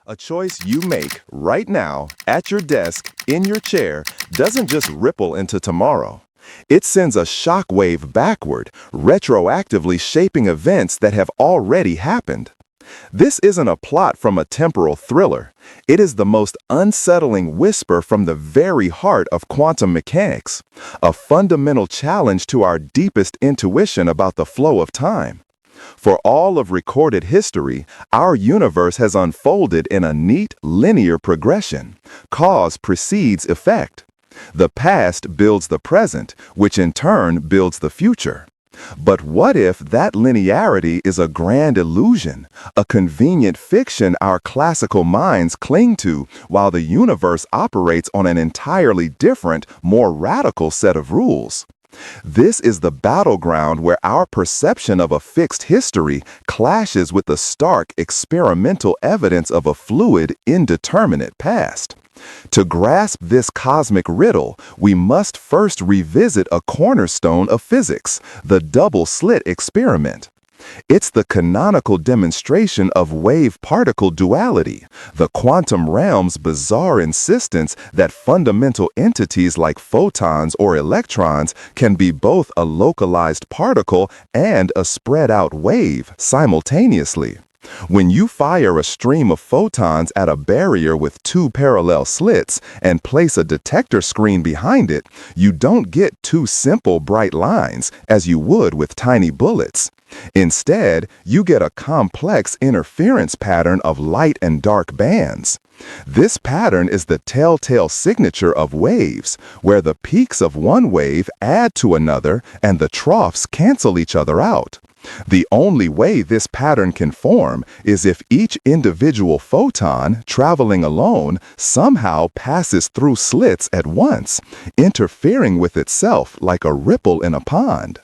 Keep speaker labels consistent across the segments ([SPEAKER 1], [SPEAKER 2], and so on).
[SPEAKER 1] A choice you make right now, at your desk, in your chair, doesn't just ripple into tomorrow. It sends a shockwave backward, retroactively shaping events that have already happened. This isn't a plot from a temporal thriller. It is the most unsettling whisper from the very heart of quantum mechanics, a fundamental challenge to our deepest intuition about the flow of time. For all of recorded history, our universe has unfolded in a neat, linear progression. Cause precedes effect. The past builds the present, which in turn builds the future. But what if that linearity is a grand illusion, a convenient fiction our classical minds cling to, while the universe operates on an entirely different, more radical set of rules? This is the battleground where our perception of a fixed history clashes with the stark experimental evidence of a fluid, indeterminate past. To grasp this cosmic riddle, we must first revisit a cornerstone of physics, the double-slit experiment. It's the canonical demonstration of wave-particle duality, the quantum realm's bizarre insistence that fundamental entities like photons or electrons can be both a localized particle and a spread-out wave simultaneously. When you fire a stream of photons at a barrier with two parallel slits and place a detector screen behind it, you don't get two simple bright lines as you would with tiny bullets. Instead, you get a complex interference pattern of light and dark bands. This pattern is the telltale signature of waves, where the peaks of one wave add to another and the troughs cancel each other out. The only way this pattern can form is if each individual photon, traveling alone, somehow passes through slits at once, interfering with itself like a ripple in a pond.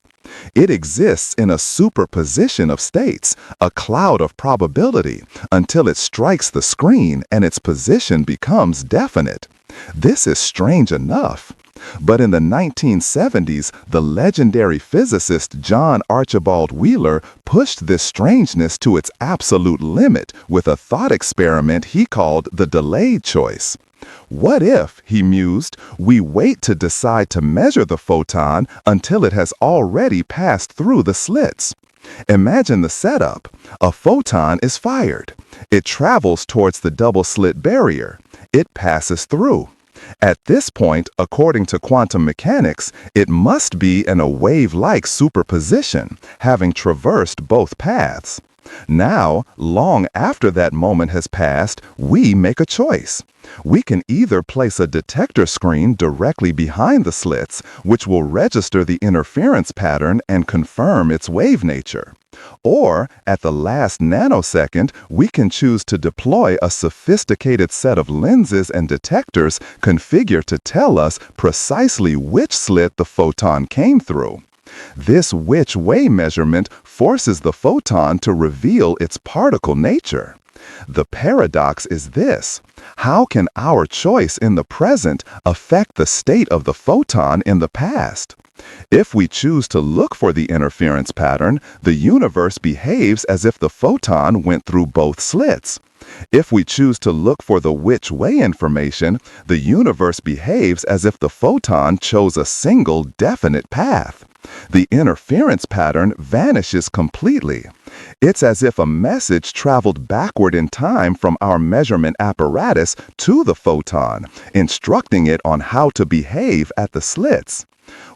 [SPEAKER 1] It exists in a superposition of states, a cloud of probability, until it strikes the screen and its position becomes definite. This is strange enough. But in the 1970s, the legendary physicist John Archibald Wheeler pushed this strangeness to its absolute limit with a thought experiment he called the delayed choice. What if, he mused, we wait to decide to measure the photon until it has already passed through the slits? Imagine the setup. A photon is fired. It travels towards the double-slit barrier. It passes through. At this point, according to quantum mechanics, it must be in a wave-like superposition, having traversed both paths. Now, long after that moment has passed, we make a choice. We can either place a detector screen directly behind the slits, which will register the interference pattern and confirm its wave nature. Or, at the last nanosecond, we can choose to deploy a sophisticated set of lenses and detectors configured to tell us precisely which slit the photon came through. This which way measurement forces the photon to reveal its particle nature. The paradox is this: how can our choice in the present affect the state of the photon in the past? If we choose to look for the interference pattern, the universe behaves as if the photon went through both slits. If we choose to look for the which way information, the universe behaves as if the photon chose a single definite path. The interference pattern vanishes completely. It's as if a message traveled backward in time from our measurement apparatus to the photon, instructing it on how to behave at the slits.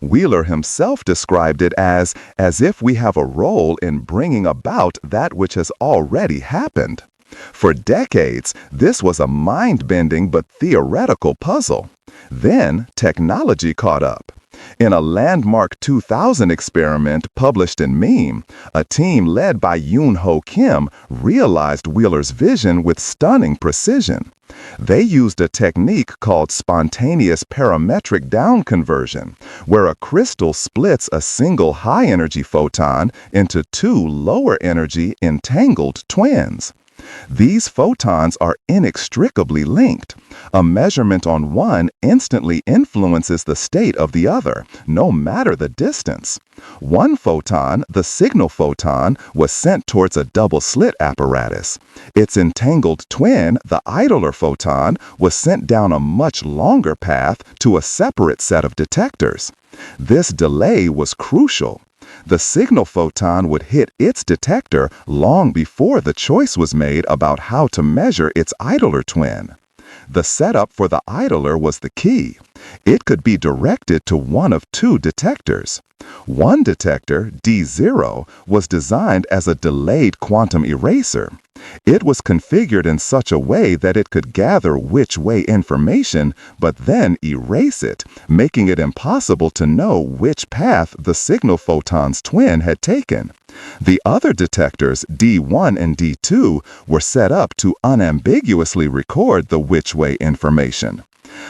[SPEAKER 1] Wheeler himself described it as if we have a role in bringing about that which has already happened. For decades, this was a mind-bending but theoretical puzzle. Then, technology caught up. In a landmark 2000 experiment published in Meme, a team led by Yoon-Ho Kim realized Wheeler's vision with stunning precision. They used a technique called spontaneous parametric down conversion, where a crystal splits a single high-energy photon into two lower-energy entangled twins. These photons are inextricably linked. A measurement on one instantly influences the state of the other, no matter the distance. One photon, the signal photon, was sent towards a double-slit apparatus. Its entangled twin, the idler photon, was sent down a much longer path to a separate set of detectors. This delay was crucial. The signal photon would hit its detector long before the choice was made about how to measure its idler twin. The setup for the idler was the key. It could be directed to one of two detectors. One detector, D0, was designed as a delayed quantum eraser. It was configured in such a way that it could gather which-way information, but then erase it, making it impossible to know which path the signal photon's twin had taken. The other detectors, D1 and D2, were set up to unambiguously record the which-way information.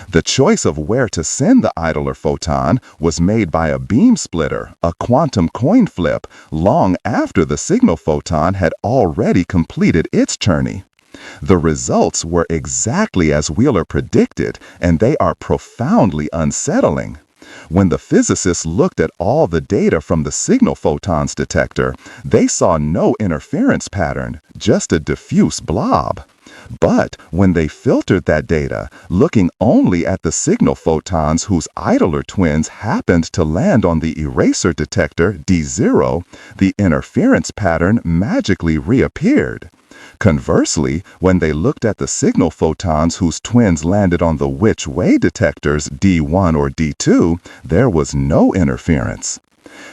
[SPEAKER 1] The choice of where to send the idler photon was made by a beam splitter, a quantum coin flip, long after the signal photon had already completed its journey. The results were exactly as Wheeler predicted, and they are profoundly unsettling. When the physicists looked at all the data from the signal photons detector, they saw no interference pattern, just a diffuse blob. But when they filtered that data, looking only at the signal photons whose idler twins happened to land on the eraser detector, D0, the interference pattern magically reappeared. Conversely, when they looked at the signal photons whose twins landed on the which-way detectors, D1 or D2, there was no interference.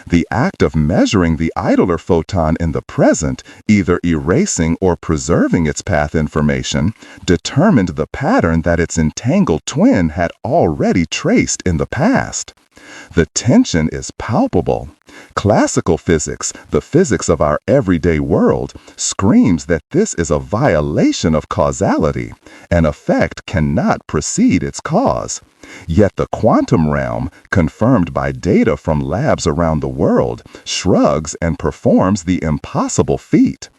[SPEAKER 1] The act of measuring the idler photon in the present, either erasing or preserving its path information, determined the pattern that its entangled twin had already traced in the past. The tension is palpable. Classical physics, the physics of our everyday world, screams that this is a violation of causality. An effect cannot precede its cause. Yet the quantum realm, confirmed by data from labs around the world, shrugs and performs the impossible feat.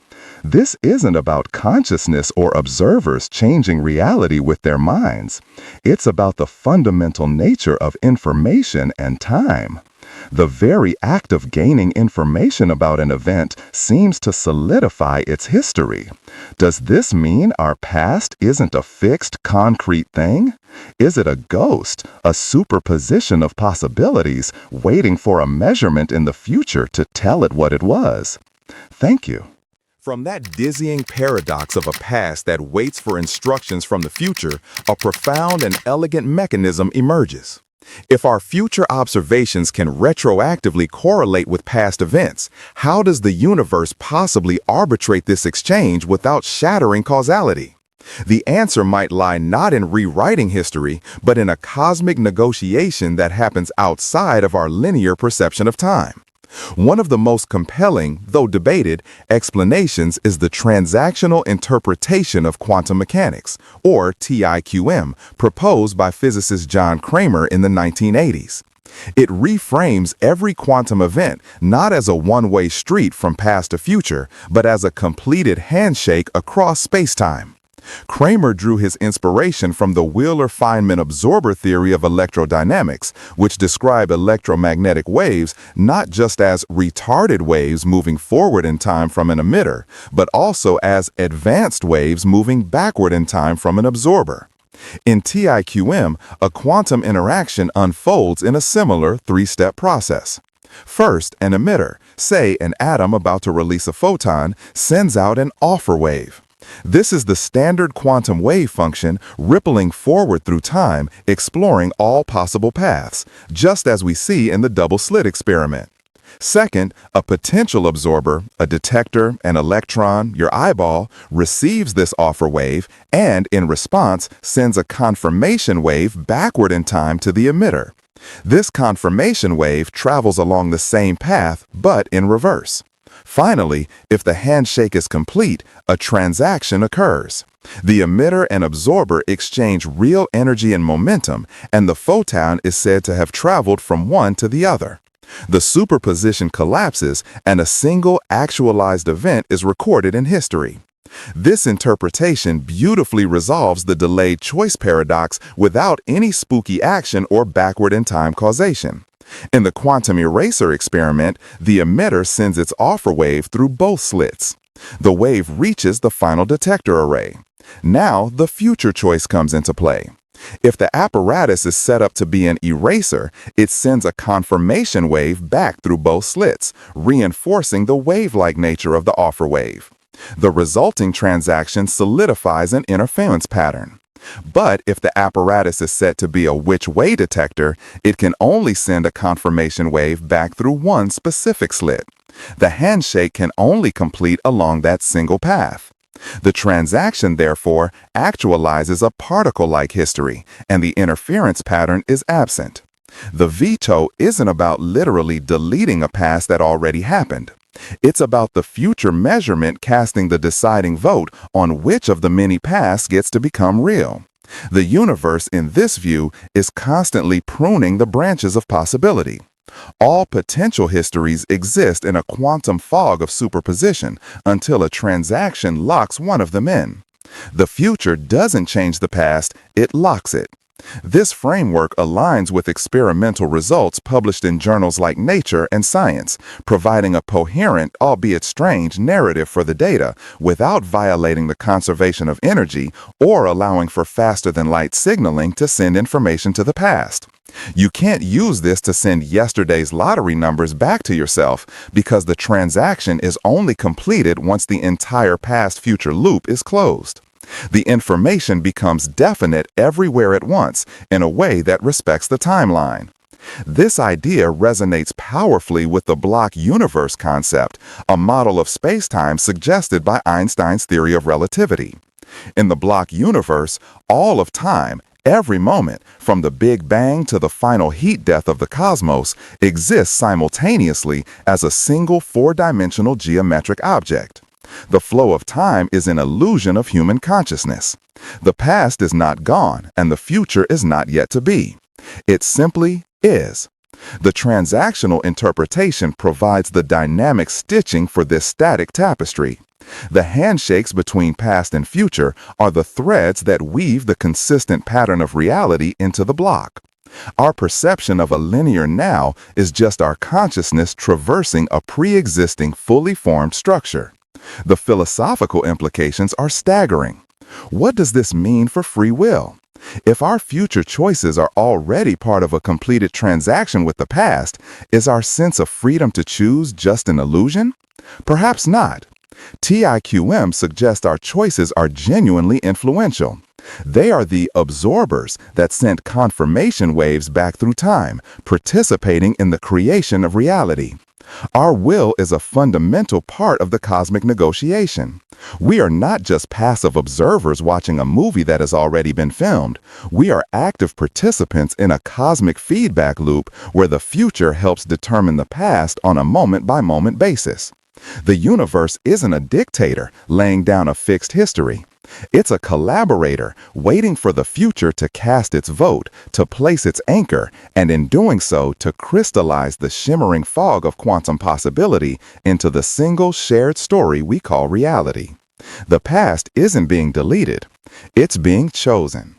[SPEAKER 1] This isn't about consciousness or observers changing reality with their minds. It's about the fundamental nature of information and time. The very act of gaining information about an event seems to solidify its history. Does this mean our past isn't a fixed, concrete thing? Is it a ghost, a superposition of possibilities, waiting for a measurement in the future to tell it what it was? Thank you. From that dizzying paradox of a past that waits for instructions from the future, a profound and elegant mechanism emerges. If our future observations can retroactively correlate with past events, how does the universe possibly arbitrate this exchange without shattering causality? The answer might lie not in rewriting history, but in a cosmic negotiation that happens outside of our linear perception of time. One of the most compelling, though debated, explanations is the transactional interpretation of quantum mechanics, or TIQM, proposed by physicist John Cramer in the 1980s. It reframes every quantum event not as a one-way street from past to future, but as a completed handshake across space-time. Cramer drew his inspiration from the Wheeler-Feynman absorber theory of electrodynamics, which described electromagnetic waves not just as retarded waves moving forward in time from an emitter, but also as advanced waves moving backward in time from an absorber. In TIQM, a quantum interaction unfolds in a similar three-step process. First, an emitter, say an atom about to release a photon, sends out an offer wave. This is the standard quantum wave function rippling forward through time, exploring all possible paths, just as we see in the double-slit experiment. Second, a potential absorber, a detector, an electron, your eyeball, receives this offer wave and, in response, sends a confirmation wave backward in time to the emitter. This confirmation wave travels along the same path, but in reverse. Finally, if the handshake is complete, a transaction occurs. The emitter and absorber exchange real energy and momentum, and the photon is said to have traveled from one to the other. The superposition collapses, and a single actualized event is recorded in history. This interpretation beautifully resolves the delayed choice paradox without any spooky action or backward-in-time causation. In the quantum eraser experiment, the emitter sends its offer wave through both slits. The wave reaches the final detector array. Now, the future choice comes into play. If the apparatus is set up to be an eraser, it sends a confirmation wave back through both slits, reinforcing the wave-like nature of the offer wave. The resulting transaction solidifies an interference pattern. But if the apparatus is set to be a which-way detector, it can only send a confirmation wave back through one specific slit. The handshake can only complete along that single path. The transaction, therefore, actualizes a particle-like history, and the interference pattern is absent. The veto isn't about literally deleting a past that already happened. It's about the future measurement casting the deciding vote on which of the many pasts gets to become real. The universe, in this view, is constantly pruning the branches of possibility. All potential histories exist in a quantum fog of superposition until a transaction locks one of them in. The future doesn't change the past, it locks it. This framework aligns with experimental results published in journals like Nature and Science, providing a coherent, albeit strange, narrative for the data without violating the conservation of energy or allowing for faster-than-light signaling to send information to the past. You can't use this to send yesterday's lottery numbers back to yourself because the transaction is only completed once the entire past-future loop is closed. The information becomes definite everywhere at once in a way that respects the timeline. This idea resonates powerfully with the block universe concept, a model of spacetime suggested by Einstein's theory of relativity. In the block universe, all of time, every moment, from the Big Bang to the final heat death of the cosmos, exists simultaneously as a single four-dimensional geometric object. The flow of time is an illusion of human consciousness. The past is not gone, and the future is not yet to be. It simply is. The transactional interpretation provides the dynamic stitching for this static tapestry. The handshakes between past and future are the threads that weave the consistent pattern of reality into the block. Our perception of a linear now is just our consciousness traversing a pre-existing, fully formed structure. The philosophical implications are staggering. What does this mean for free will? If our future choices are already part of a completed transaction with the past, is our sense of freedom to choose just an illusion? Perhaps not. TIQM suggests our choices are genuinely influential. They are the absorbers that sent confirmation waves back through time, participating in the creation of reality. Our will is a fundamental part of the cosmic negotiation. We are not just passive observers watching a movie that has already been filmed. We are active participants in a cosmic feedback loop where the future helps determine the past on a moment-by-moment basis. The universe isn't a dictator laying down a fixed history. It's a collaborator waiting for the future to cast its vote, to place its anchor, and in doing so to crystallize the shimmering fog of quantum possibility into the single shared story we call reality. The past isn't being deleted, it's being chosen.